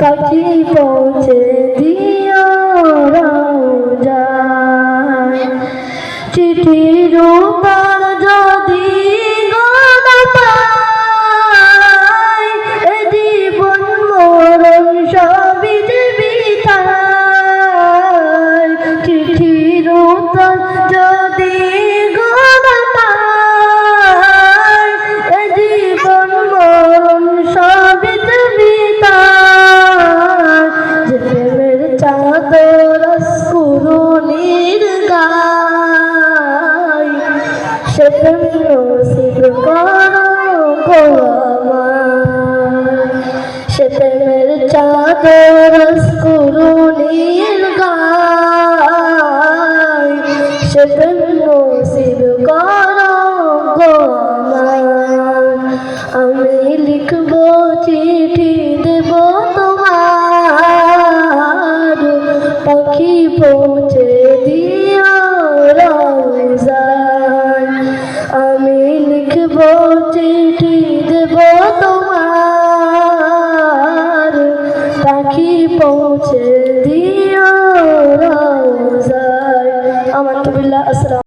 পাখি পৌঁছে দিও রওজায় চিঠির উপর যদি গণ পাই এ জীবন মরণ সবই যে বিদায় চিঠির উপর যদি গণ পাই এ জীবন মরণ সবই যে বিদায় যে প্রেমের চাদর কুরুনির গায় সে প্রেম নসিব করো গো আমার সে প্রেমের চাদর কুরুনির গায় সে প্রেম নসিব করো গো আমার আমি লিখবো চিঠি দেব তোমার পাখি পৌঁছে দিও রওজায় আমি লিখবো চিঠি দেব তোমার পাখি পৌঁছে দিও